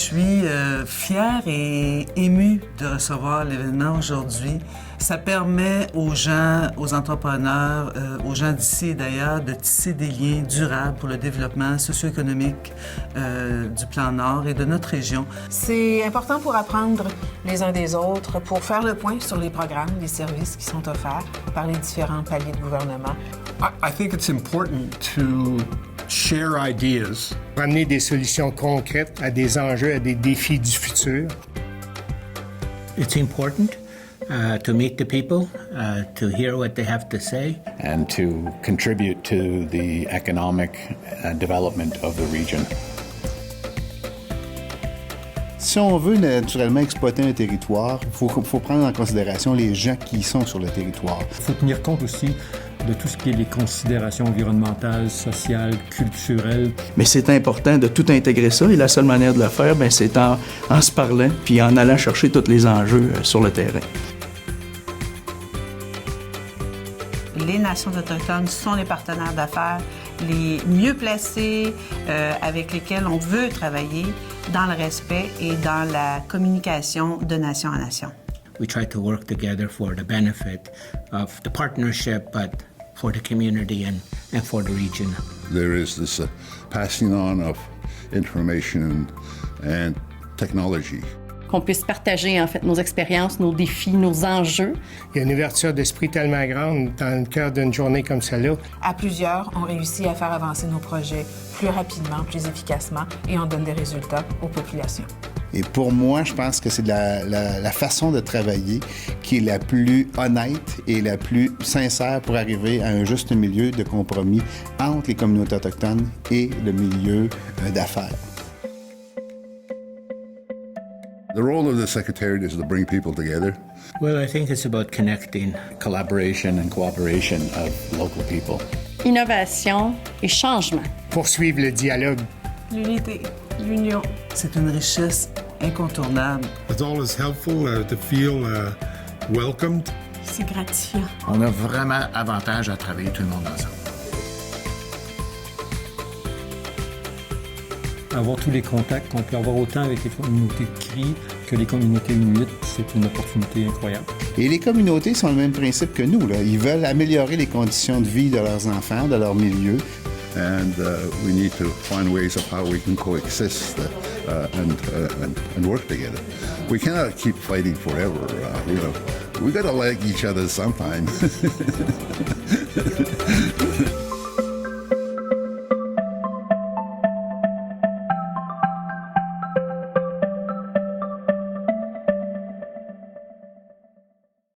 suis fière et émue de recevoir l'événement aujourd'hui. Ça permet aux gens, aux entrepreneurs, aux gens d'ici et d'ailleurs de tisser des liens durables pour le développement socio-économique du plan Nord et de notre région. C'est important pour apprendre les uns des autres, pour faire le point sur les programmes, les services qui sont offerts par les différents paliers de gouvernement. I think it's important to share ideas. Ramener des solutions concrètes à des enjeux, à des défis du futur. It's important to meet the people, to hear what they have to say. And to contribute to the economic development of the region. Si on veut naturellement exploiter un territoire, il faut prendre en considération les gens qui sont sur le territoire. Il faut tenir compte aussi de tout ce qui est les considérations environnementales, sociales, culturelles. Mais c'est important de tout intégrer ça et la seule manière de le faire, c'est en se parlant puis en allant chercher tous les enjeux sur le terrain. Les nations autochtones sont les partenaires d'affaires les mieux placés avec lesquels on veut travailler dans le respect et dans la communication de nation à nation. We try to work together for the benefit of the partnership, but for the community and for the region. There is this passing on of information and technology. Qu'on puisse partager en fait nos expériences, nos défis, nos enjeux. Il y a une ouverture d'esprit tellement grande dans le cœur d'une journée comme celle-là. À plusieurs, on réussit à faire avancer nos projets plus rapidement, plus efficacement et on donne des résultats aux populations. Et pour moi, je pense que c'est la façon de travailler qui est la plus honnête et la plus sincère pour arriver à un juste milieu de compromis entre les communautés autochtones et le milieu d'affaires. The role of the Secretariat is to bring people together. Well, I think it's about connecting. Collaboration and cooperation of local people. Innovation et changement. Poursuivre le dialogue. L'unité, l'union. C'est une richesse incontournable. It's always helpful to feel welcomed. C'est gratifiant. On a vraiment avantage à travailler tout le monde ensemble. Avoir tous les contacts qu'on peut avoir autant avec les communautés de Cris que les communautés inuites, c'est une opportunité incroyable. Et les communautés sont le même principe que nous, là. Ils veulent améliorer les conditions de vie de leurs enfants, de leur milieu. And we need to find ways of how we can coexist and work together. We cannot keep fighting forever. We got to like each other sometime.